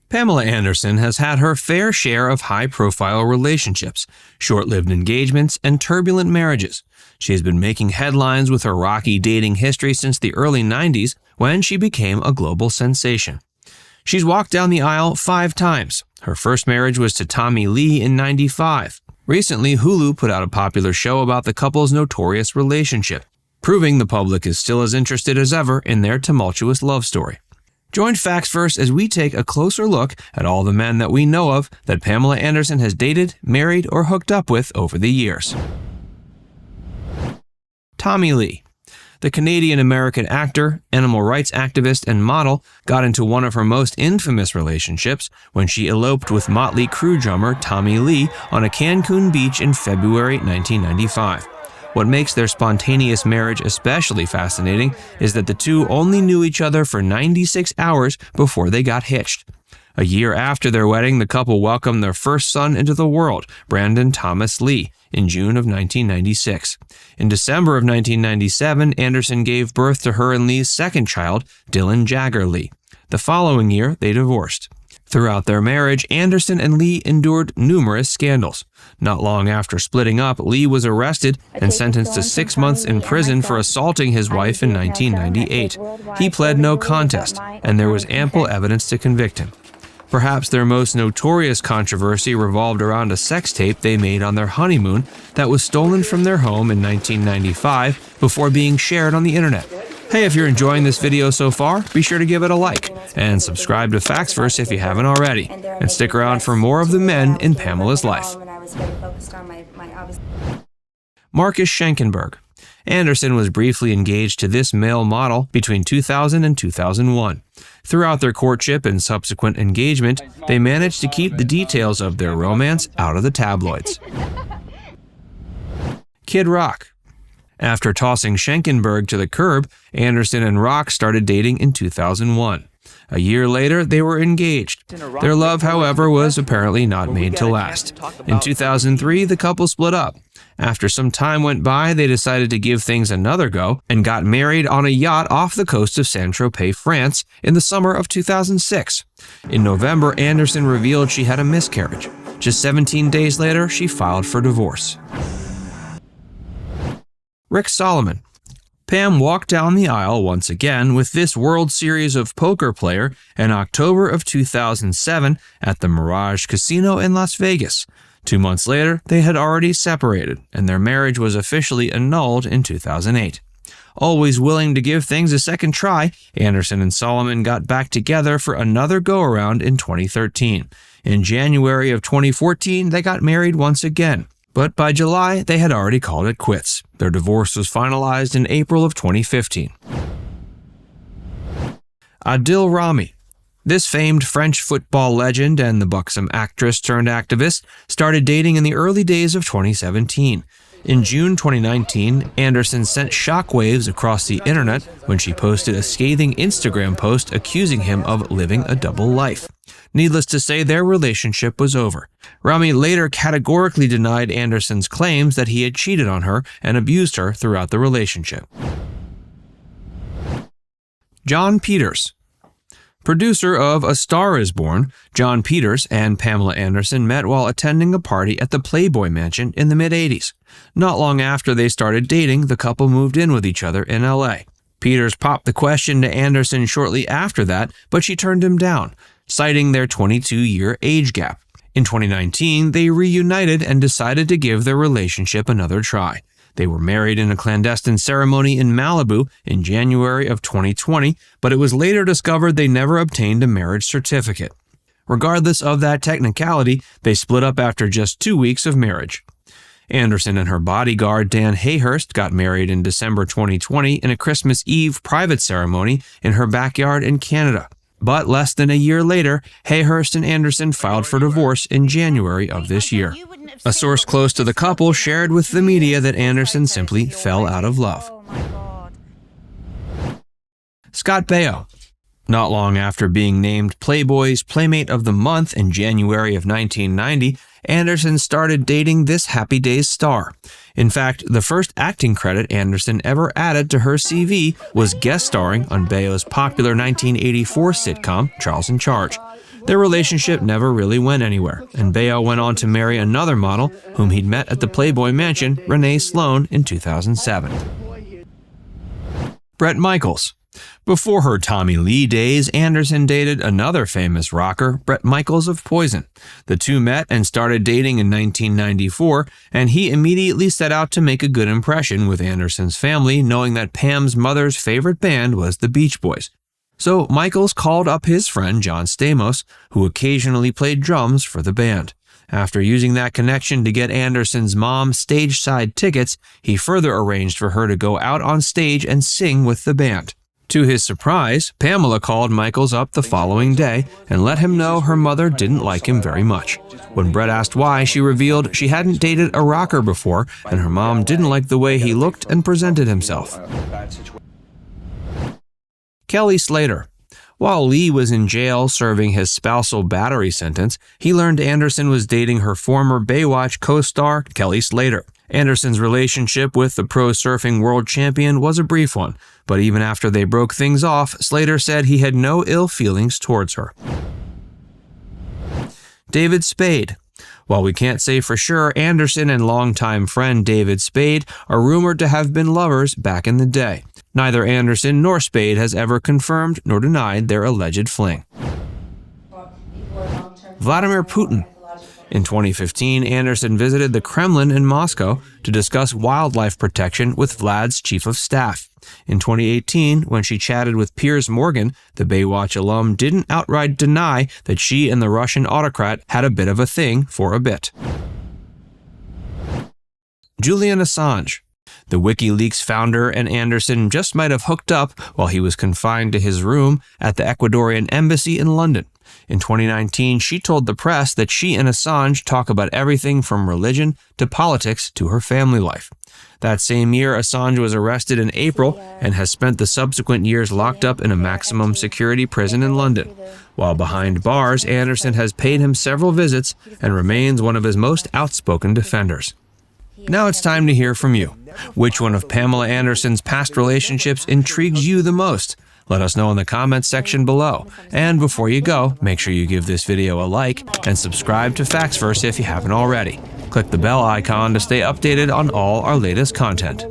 Pamela Anderson has had her fair share of high-profile relationships, short-lived engagements, and turbulent marriages. She has been making headlines with her rocky dating history since the early 90s, when she became a global sensation. She's walked down the aisle 5 times. Her first marriage was to Tommy Lee in '95. Recently, Hulu put out a popular show about the couple's notorious relationship, proving the public is still as interested as ever in their tumultuous love story. Join Facts First as we take a closer look at all the men that we know of that Pamela Anderson has dated, married, or hooked up with over the years. Tommy Lee. The Canadian-American actor, animal rights activist, and model got into one of her most infamous relationships when she eloped with Motley Crue drummer Tommy Lee on a Cancun beach in February 1995. What makes their spontaneous marriage especially fascinating is that the two only knew each other for 96 hours before they got hitched. A year after their wedding, the couple welcomed their first son into the world, Brandon Thomas Lee, in June of 1996. In December of 1997, Anderson gave birth to her and Lee's second child, Dylan Jagger Lee. The following year, they divorced. Throughout their marriage, Anderson and Lee endured numerous scandals. Not long after splitting up, Lee was arrested and sentenced to 6 months in prison for assaulting his wife in 1998. He pled no contest, and there was ample evidence to convict him. Perhaps their most notorious controversy revolved around a sex tape they made on their honeymoon that was stolen from their home in 1995 before being shared on the internet. Hey, if you're enjoying this video so far, be sure to give it a like and subscribe to Facts First if you haven't already. And stick around for more of the men in Pamela's life. Marcus Schenkenberg. Anderson was briefly engaged to this male model between 2000 and 2001. Throughout their courtship and subsequent engagement, they managed to keep the details of their romance out of the tabloids. Kid Rock. After tossing Schenkenberg to the curb, Anderson and Rock started dating in 2001. A year later, they were engaged. Their love, however, was apparently not made to last. In 2003, the couple split up. After some time went by, they decided to give things another go and got married on a yacht off the coast of Saint-Tropez, France, in the summer of 2006. In November, Anderson revealed she had a miscarriage. Just 17 days later, she filed for divorce. Rick Solomon. Pam walked down the aisle once again with this World Series of Poker player in October of 2007 at the Mirage Casino in Las Vegas. 2 months later, they had already separated, and their marriage was officially annulled in 2008. Always willing to give things a second try, Anderson and Solomon got back together for another go-around in 2013. In January of 2014, they got married once again. But by July, they had already called it quits. Their divorce was finalized in April of 2015. Adil Rami. This famed French football legend and the buxom actress turned activist started dating in the early days of 2017. In June 2019, Anderson sent shockwaves across the internet when she posted a scathing Instagram post accusing him of living a double life. Needless to say, their relationship was over. Rami later categorically denied Anderson's claims that he had cheated on her and abused her throughout the relationship. Jon Peters. Producer of A Star is Born, Jon Peters and Pamela Anderson met while attending a party at the Playboy Mansion in the mid-'80s. Not long after they started dating, the couple moved in with each other in LA. Peters popped the question to Anderson shortly after that, but she turned him down, citing their 22-year age gap. In 2019, they reunited and decided to give their relationship another try. They were married in a clandestine ceremony in Malibu in January of 2020, but it was later discovered they never obtained a marriage certificate. Regardless of that technicality, they split up after just 2 weeks of marriage. Anderson and her bodyguard Dan Hayhurst got married in December 2020 in a Christmas Eve private ceremony in her backyard in Canada. But less than a year later, Hayhurst and Anderson filed for divorce in January of this year. A source close to the couple shared with the media that Anderson simply fell out of love. Scott Baio. Not long after being named Playboy's Playmate of the Month in January of 1990, Anderson started dating this Happy Days star. In fact, the first acting credit Anderson ever added to her CV was guest starring on Baio's popular 1984 sitcom, Charles in Charge. Their relationship never really went anywhere, and Baio went on to marry another model whom he'd met at the Playboy Mansion, Renee Sloan, in 2007. Bret Michaels. Before her Tommy Lee days, Anderson dated another famous rocker, Bret Michaels of Poison. The two met and started dating in 1994, and he immediately set out to make a good impression with Anderson's family, knowing that Pam's mother's favorite band was the Beach Boys. So Michaels called up his friend John Stamos, who occasionally played drums for the band. After using that connection to get Anderson's mom stage-side tickets, he further arranged for her to go out on stage and sing with the band. To his surprise, Pamela called Michaels up the following day and let him know her mother didn't like him very much. When Bret asked why, she revealed she hadn't dated a rocker before and her mom didn't like the way he looked and presented himself. Kelly Slater. While Lee was in jail serving his spousal battery sentence, he learned Anderson was dating her former Baywatch co-star, Kelly Slater. Anderson's relationship with the pro surfing world champion was a brief one, but even after they broke things off, Slater said he had no ill feelings towards her. David Spade. While we can't say for sure, Anderson and longtime friend David Spade are rumored to have been lovers back in the day. Neither Anderson nor Spade has ever confirmed nor denied their alleged fling. Vladimir Putin. In 2015, Anderson visited the Kremlin in Moscow to discuss wildlife protection with Vlad's chief of staff. In 2018, when she chatted with Piers Morgan, the Baywatch alum didn't outright deny that she and the Russian autocrat had a bit of a thing for a bit. Julian Assange. The WikiLeaks founder and Anderson just might have hooked up while he was confined to his room at the Ecuadorian embassy in London. In 2019, she told the press that she and Assange talk about everything from religion to politics to her family life. That same year, Assange was arrested in April and has spent the subsequent years locked up in a maximum security prison in London. While behind bars, Anderson has paid him several visits and remains one of his most outspoken defenders. Now it's time to hear from you. Which one of Pamela Anderson's past relationships intrigues you the most? Let us know in the comments section below. And before you go, make sure you give this video a like and subscribe to Factsverse if you haven't already. Click the bell icon to stay updated on all our latest content.